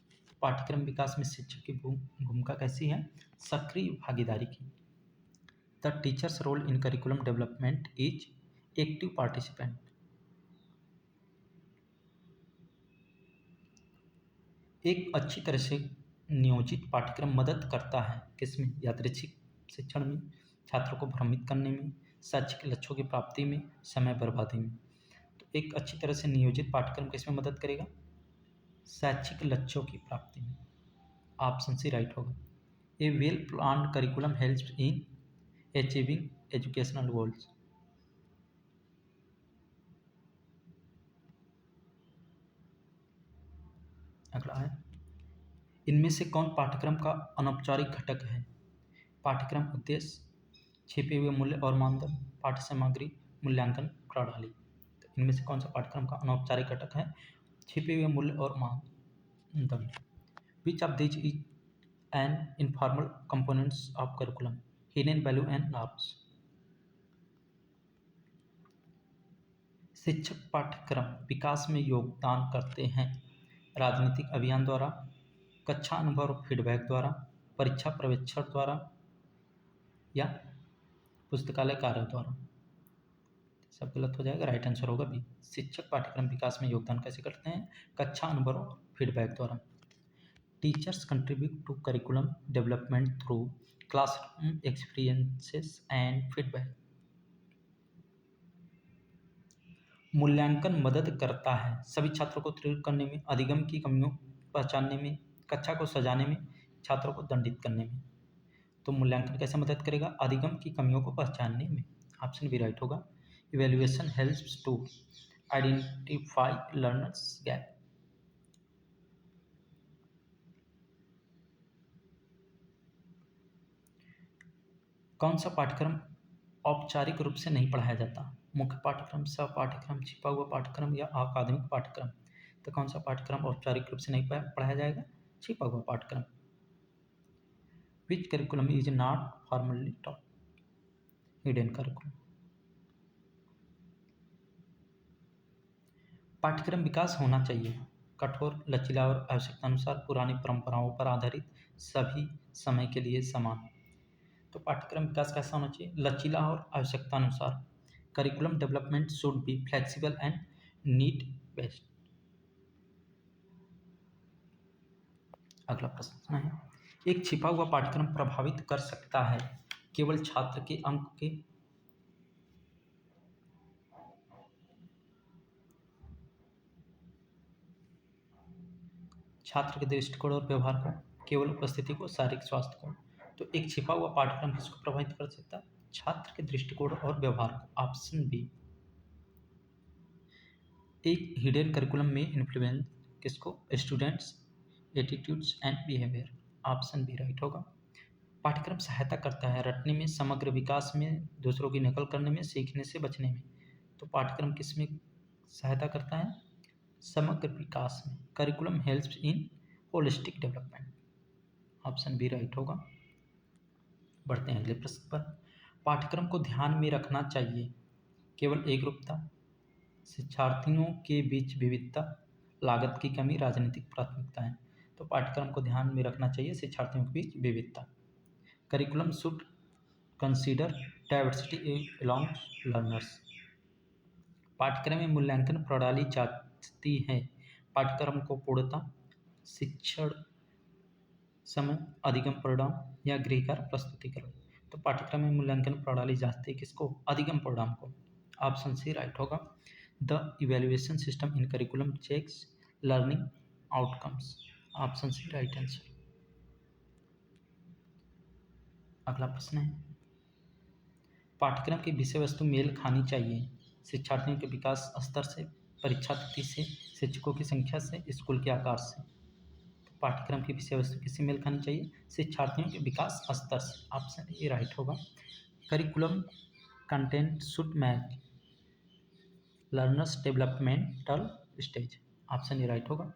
पाठ्यक्रम विकास में शिक्षक की भूमिका कैसी है? सक्रिय भागीदारी की। The teachers role in curriculum development is active participant. एक अच्छी तरह से नियोजित पाठ्यक्रम मदद करता है किसमें? यादृच्छिक शिक्षण में, छात्रों को भ्रमित करने में, शैक्षिक लक्ष्यों की प्राप्ति में, समय बर्बादी में। तो एक अच्छी तरह से नियोजित पाठ्यक्रम किसमें मदद करेगा? शैक्षिक लक्ष्यों की प्राप्ति में। ऑप्शन सी राइट होगा। A well planned curriculum helps in achieving educational goals. अगला है, इनमें से कौन पाठ्यक्रम का अनौपचारिक घटक है? पाठ्यक्रम उद्देश्य, छिपे हुए मूल्य और मानदंड, पाठ्य सामग्री, मूल्यांकन प्रणाली। तो इनमें से कौन सा पाठ्यक्रम का अनौपचारिक घटक है? छिपे हुए मूल्य और मानदंड। विच of this is an informal components of curriculum? Hidden value and norms. शिक्षक पाठ्यक्रम विकास में योगदान करते हैं राजनीतिक अभियान द्वारा, कक्षा अनुभव और फीडबैक द्वारा, परीक्षा पर्यवेक्षण द्वारा या पुस्तकालय कार्य द्वारा। सब गलत हो जाएगा, राइट आंसर होगा बी। शिक्षक पाठ्यक्रम विकास में योगदान कैसे करते हैं? कक्षा अनुभव और फीडबैक द्वारा। Teachers contribute to curriculum development through classroom experiences and feedback. मूल्यांकन मदद करता है सभी छात्रों को उत्तीर्ण करने में, अधिगम की कमियों पहचानने में, कक्षा को सजाने में, छात्रों को दंडित करने में। तो मूल्यांकन कैसे मदद करेगा? अधिगम की कमियों को पहचानने में। ऑप्शन बी राइट होगा। Evaluation helps to identify learners gap. कौन सा पाठ्यक्रम औपचारिक रूप से नहीं पढ़ाया जाता? मुख्य पाठ्यक्रम, सह पाठ्यक्रम, छिपा हुआ पाठ्यक्रम या अकादमिक पाठ्यक्रम? तो कौन सा पाठ्यक्रम औपचारिक रूप से नहीं पढ़ाया जाएगा? छिपा हुआ पाठ्यक्रम। Which curriculum is not formally taught? Hidden curriculum. पाठ्यक्रम विकास होना चाहिए कठोर, लचीला और आवश्यकतानुसार, पुरानी परंपराओं पर आधारित, सभी समय के लिए समान। तो पाठ्यक्रम विकास कैसा होना चाहिए? लचीला और आवश्यकतानुसार। Curriculum development should be flexible and need based. अगला प्रश्न है, एक छिपा हुआ पाठ्यक्रम प्रभावित कर सकता है केवल छात्र के अंक के छात्र के दृष्टिकोण और व्यवहार को, केवल उपस्थिति को, शारीरिक स्वास्थ्य को। तो एक छिपा हुआ पाठ्यक्रम किसको प्रभावित कर सकता है? छात्र के दृष्टिकोण और व्यवहार को। Option B. एक हिडन करिकुलम में इन्फ्लुएंस किसको? Students attitudes and behaviour. Option B right होगा। पाठ्यक्रम सहायता करता है रटने में, समग्र विकास में, दूसरों की नकल करने में, सीखने से बचने में। तो पाठ्यक्रम किस में सहायता करता है? समग्र विकास में। Curriculum helps in holistic development. Option B right होगा। बढ़ते हैं अगले प्रश्न पर। पाठ्यक्रम को ध्यान में रखना चाहिए केवल एकरूपता, शिक्षार्थियों के बीच विविधता, लागत की कमी, राजनीतिक प्राथमिकताएं। तो पाठ्यक्रम को ध्यान में रखना चाहिए शिक्षार्थियों के बीच विविधता। Curriculum should consider diversity along learners. पाठ्यक्रम में मूल्यांकन प्रणाली चाहती है पाठ्यक्रम को पूर्णता, शिक्षण समय, अधिगम परिणाम या गृहकार प्रस्तुतिकरण। तो पाठ्यक्रम में मूल्यांकन प्रणाली जांचती है किसको? अधिगम परिणाम को। ऑप्शन सी राइट होगा। The evaluation system in curriculum checks learning outcomes. Option C right answer. अगला प्रश्न है, पाठ्यक्रम की विषय वस्तु मेल खानी चाहिए शिक्षार्थियों के विकास स्तर से, परीक्षा तिथि से, शिक्षकों की संख्या से, स्कूल के आकार से। तो पाठ्यक्रम की विषय वस्तु किससे मेल खानी चाहिए? शिक्षार्थियों के विकास स्तर से। ऑप्शन ए राइट होगा। Curriculum content should match learners developmental stage. Option A right होगा।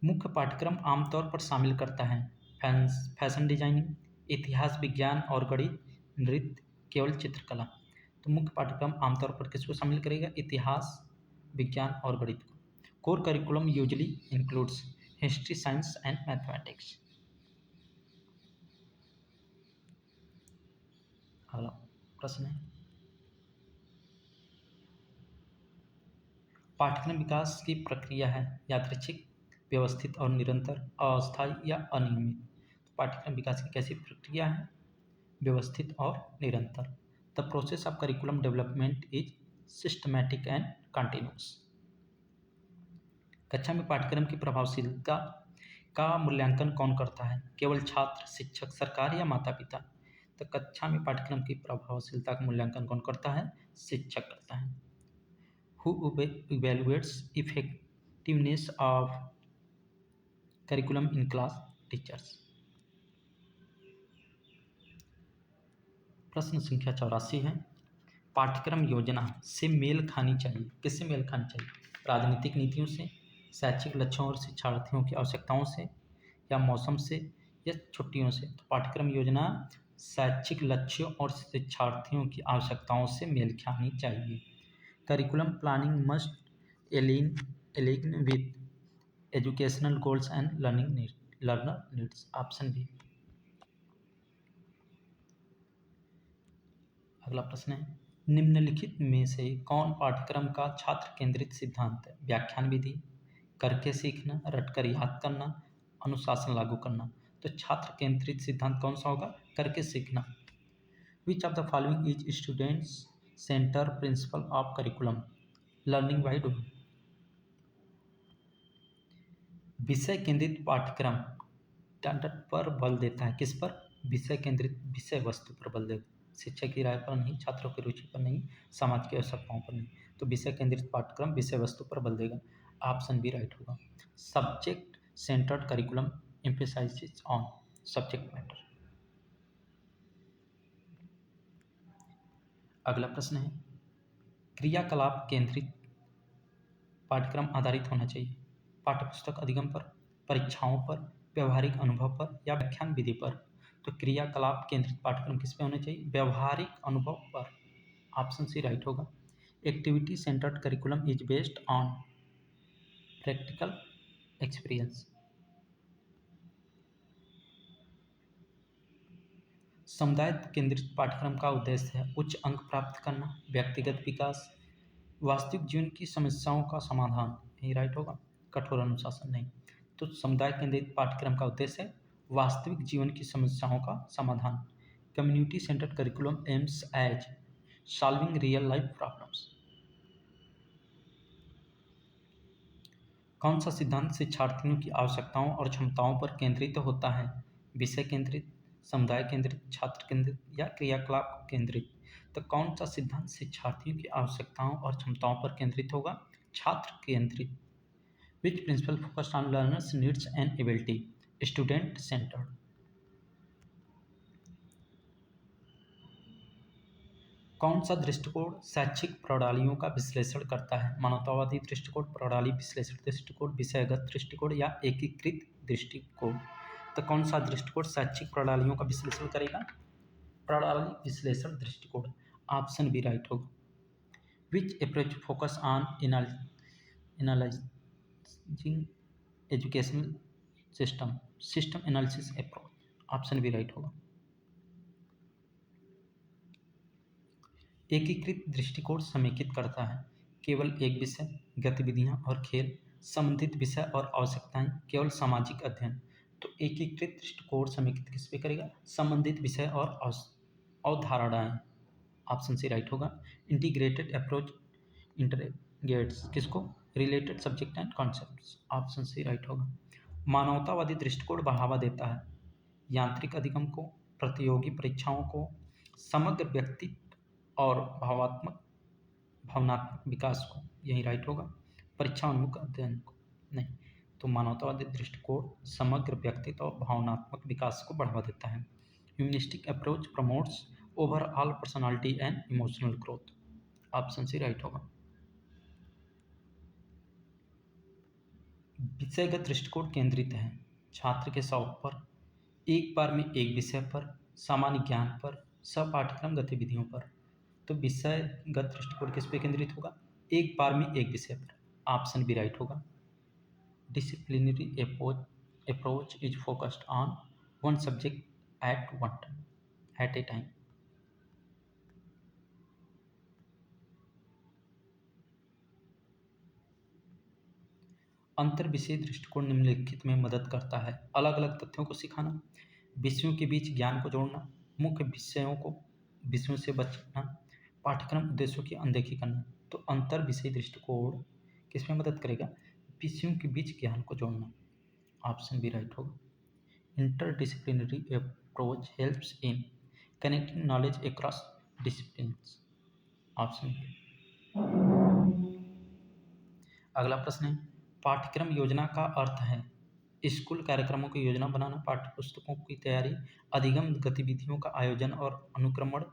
मुख्य पाठ्यक्रम आमतौर पर शामिल करता है फैशन डिजाइनिंग, इतिहास, विज्ञान और गणित, नृत्य, केवल चित्रकला। तो मुख्य पाठ्यक्रम आमतौर पर किसको शामिल करेगा? इतिहास, विज्ञान और गणित को। Core curriculum usually includes history, science and mathematics. अगला प्रश्न है, पाठ्यक्रम विकास की प्रक्रिया है यादृच्छिक, व्यवस्थित और निरंतर, अस्थायी या अनियमित। तो पाठ्यक्रम विकास की कैसी प्रक्रिया है? व्यवस्थित और निरंतर। The process of curriculum development is systematic and continuous. कक्षा में पाठ्यक्रम की प्रभावशीलता का मूल्यांकन कौन करता है? केवल छात्र, शिक्षक, सरकार या माता पिता? तो कक्षा में पाठ्यक्रम की प्रभावशीलता का मूल्यांकन कौन करता है? शिक्षक करता है। Who evaluates effectiveness of curriculum in class? Teachers। प्रश्न संख्या 84 है, पाठ्यक्रम योजना से मेल खानी चाहिए। किससे मेल खानी चाहिए? राजनीतिक नीतियों से, शैक्षिक लक्ष्यों और शिक्षार्थियों की आवश्यकताओं से, या मौसम से, या छुट्टियों से। तो पाठ्यक्रम योजना शैक्षिक लक्ष्यों और शिक्षार्थियों की आवश्यकताओं से मेल खानी चाहिए। Curriculum planning must align with educational goals and learner needs। Option B. अगला प्रश्न है, निम्नलिखित में से कौन पाठ्यक्रम का छात्र केंद्रित सिद्धांत है? व्याख्यान विधि, करके सीखना, रटकर याद करना, अनुशासन लागू करना। तो छात्र केंद्रित सिद्धांत कौन सा होगा? करके सीखना। विच of the following is students centre principle of curriculum? Learning by doing. विषय केंद्रित पाठ्यक्रम स्टैंडर्ड पर बल देता है। किस पर? विषय केंद्रित विषय वस्तु पर बल देता है। शिक्षक की राय पर नहीं, छात्रों की रुचि पर नहीं, समाज की आवश्यकताओं पर नहीं। तो विषय केंद्रित पाठ्यक्रम विषय वस्तु पर बल देगा। ऑप्शन बी राइट होगा। Subject centred curriculum emphasises on subject matter. अगला प्रश्न है, क्रियाकलाप केंद्रित पाठ्यक्रम आधारित होना चाहिए। पाठ्यपुस्तक अधिगम पर, परीक्षाओं पर, व्यवहारिक अनुभव पर या व्याख्यान विधि पर। तो क्रियाकलाप केंद्रित पाठ्यक्रम किस पे होना चाहिए? व्यवहारिक अनुभव पर। ऑप्शन सी राइट होगा। Activity centred curriculum is based on practical experience. समुदाय केंद्रित पाठ्यक्रम का उद्देश्य है उच्च अंक प्राप्त करना, व्यक्तिगत विकास, वास्तविक जीवन की समस्याओं का समाधान। यही राइट होगा। कठोर अनुशासन नहीं। तो समुदाय केंद्रित पाठ्यक्रम का उद्देश्य है वास्तविक जीवन की समस्याओं का समाधान। Community centred curriculum aims as solving real life problems. कौन सा सिद्धांत शिक्षार्थियों की आवश्यकताओं और क्षमताओं पर केंद्रित होता है? विषय केंद्रित, समुदाय केंद्रित, छात्र केंद्रित या क्रियाकलाप केंद्रित। तो कौन सा सिद्धांत शिक्षार्थियों की आवश्यकताओं और क्षमताओं पर केंद्रित होगा? छात्र केंद्रित। Which principle focused on learners needs and ability? Student centred. कौन सा दृष्टिकोण शैक्षिक प्रणालियों का विश्लेषण करता है? मानवतावादी दृष्टिकोण, प्रणाली विश्लेषण दृष्टिकोण, विषयगत दृष्टिकोण या एकीकृत दृष्टिकोण। तो कौन सा दृष्टिकोण शैक्षिक प्रणालियों का विश्लेषण करेगा? प्रणाली विश्लेषण दृष्टिकोण। ऑप्शन बी राइट होगा। Which approach focus on analysing educational system? System analysis approach. Option B right होगा। एकीकृत दृष्टिकोण समेकित करता है केवल एक विषय, गतिविधियां और खेल, संबंधित विषय और आवश्यकताएं, केवल सामाजिक अध्ययन। तो एकीकृत दृष्टिकोण समेकित किस पे करेगा? संबंधित विषय और अवधारणाएं। ऑप्शन सी राइट होगा। इंटीग्रेटेड अप्रोच इंटरगेट्स किसको? Related subject and concepts. Option C right होगा। मानवतावादी दृष्टिकोण बढ़ावा देता है यांत्रिक अधिगम को, प्रतियोगी परीक्षाओं को, समग्र व्यक्तित्व और भावनात्मक विकास को। यही राइट होगा। परीक्षा उन्मुख अध्ययन को नहीं। तो मानवतावादी दृष्टिकोण समग्र व्यक्तित्व और भावनात्मक विकास को बढ़ावा देता है। Humanistic approach promotes overall personality and emotional growth. Option C right होगा। विषयगत दृष्टिकोण केंद्रित है छात्र के शौक पर, एक बार में एक विषय पर, सामान्य ज्ञान पर, सपाठ्यक्रम गतिविधियों पर। तो विषयगत दृष्टिकोण किस पे केंद्रित होगा? एक बार में एक विषय पर। ऑप्शन बी राइट होगा। Disciplinary approach is focused on one subject at A time. अंतर विषय दृष्टिकोण निम्नलिखित में मदद करता है। अलग अलग तथ्यों को सिखाना, विषयों के बीच ज्ञान को जोड़ना, मुख्य विषयों से बचना, पाठ्यक्रम उद्देश्यों की अनदेखी करना। तो अंतर विषय दृष्टिकोण किसमें मदद करेगा? विषयों के बीच ज्ञान को जोड़ना। ऑप्शन बी राइट होगा। Interdisciplinary approach helps in connecting knowledge across disciplines. Option B. अगला प्रश्न है, पाठ्यक्रम योजना का अर्थ है स्कूल कार्यक्रमों की योजना बनाना, पाठ्यपुस्तकों की तैयारी, अधिगम गतिविधियों का आयोजन और अनुक्रमण,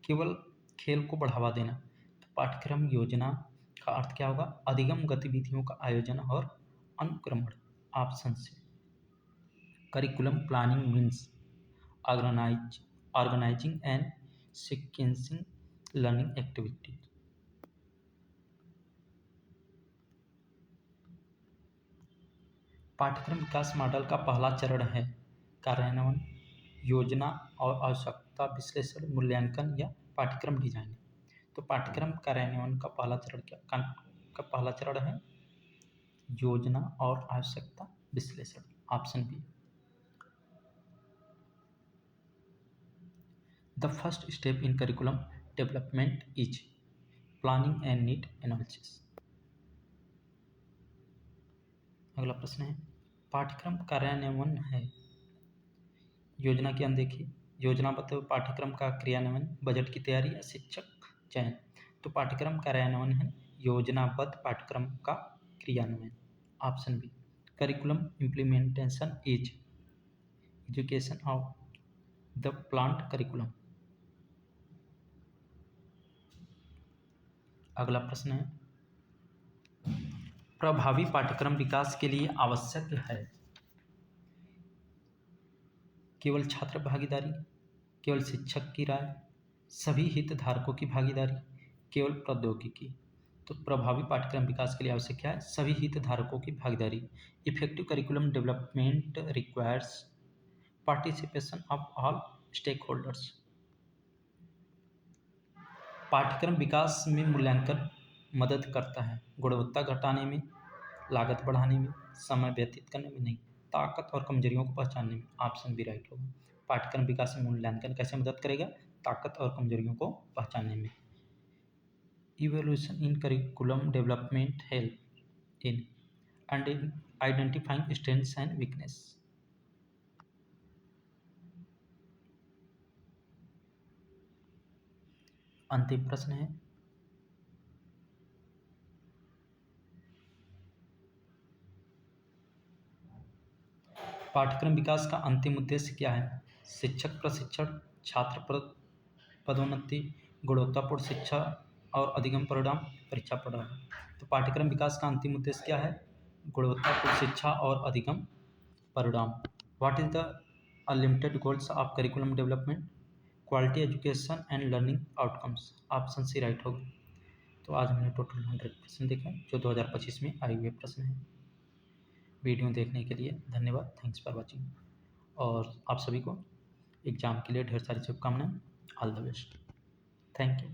केवल खेल को बढ़ावा देना। तो पाठ्यक्रम योजना का अर्थ क्या होगा? अधिगम गतिविधियों का आयोजन और अनुक्रमण। Option C curriculum planning means organising and sequencing learning activities. पाठ्यक्रम विकास मॉडल का पहला चरण है कार्यान्वयन, योजना और आवश्यकता विश्लेषण, मूल्यांकन या पाठ्यक्रम डिजाइन। तो पाठ्यक्रम कार्यान्वयन का पहला चरण है योजना और आवश्यकता विश्लेषण। Option B. The first step in curriculum development is planning and need analysis. अगला प्रश्न है, पाठ्यक्रम कार्यान्वयन है। योजना की अनदेखी, योजनाबद्ध पाठ्यक्रम का क्रियान्वयन, बजट की तैयारी या शिक्षक चयन। तो पाठ्यक्रम कार्यान्वयन है योजनाबद्ध पाठ्यक्रम का क्रियान्वयन। Option B, curriculum implementation is education of the planned curriculum. अगला प्रश्न है, प्रभावी पाठ्यक्रम विकास के लिए आवश्यक है केवल छात्र भागीदारी, केवल शिक्षक की राय, सभी हितधारकों की भागीदारी, केवल प्रौद्योगिकी। तो प्रभावी पाठ्यक्रम विकास के लिए आवश्यक क्या है? सभी हितधारकों की भागीदारी। Effective curriculum development requires participation of all stakeholders. पाठ्यक्रम विकास में मूल्यांकन मदद करता है गुणवत्ता घटाने में, लागत बढ़ाने में, समय व्यतीत करने में नहीं, ताकत और कमजोरियों को पहचानने में। ऑप्शन बी राइट होगा। पाठ्यक्रम विकास में मूल्यांकन कैसे मदद करेगा? ताकत और कमजोरियों को पहचानने में। Evolution in curriculum development help in and identifying strengths and weakness. अंतिम प्रश्न है, पाठ्यक्रम विकास का अंतिम उद्देश्य क्या है? शिक्षक प्रशिक्षण, छात्र पदोन्नति, गुणवत्तापूर्ण शिक्षा और अधिगम परिणाम, परीक्षा परिणाम। तो पाठ्यक्रम विकास का अंतिम उद्देश्य क्या है? गुणवत्तापूर्ण शिक्षा और अधिगम परिणाम। What is the unlimited goals of curriculum development? Quality education and learning outcomes. Option C right होगा। तो आज हमने टोटल 100 प्रश्न देखे जो 2025 में आए हुए प्रश्न हैं। वीडियो देखने के लिए धन्यवाद, थैंक्स फॉर वॉचिंग। और आप सभी को एग्ज़ाम के लिए ढेर सारी शुभकामनाएं। All the best, thank you.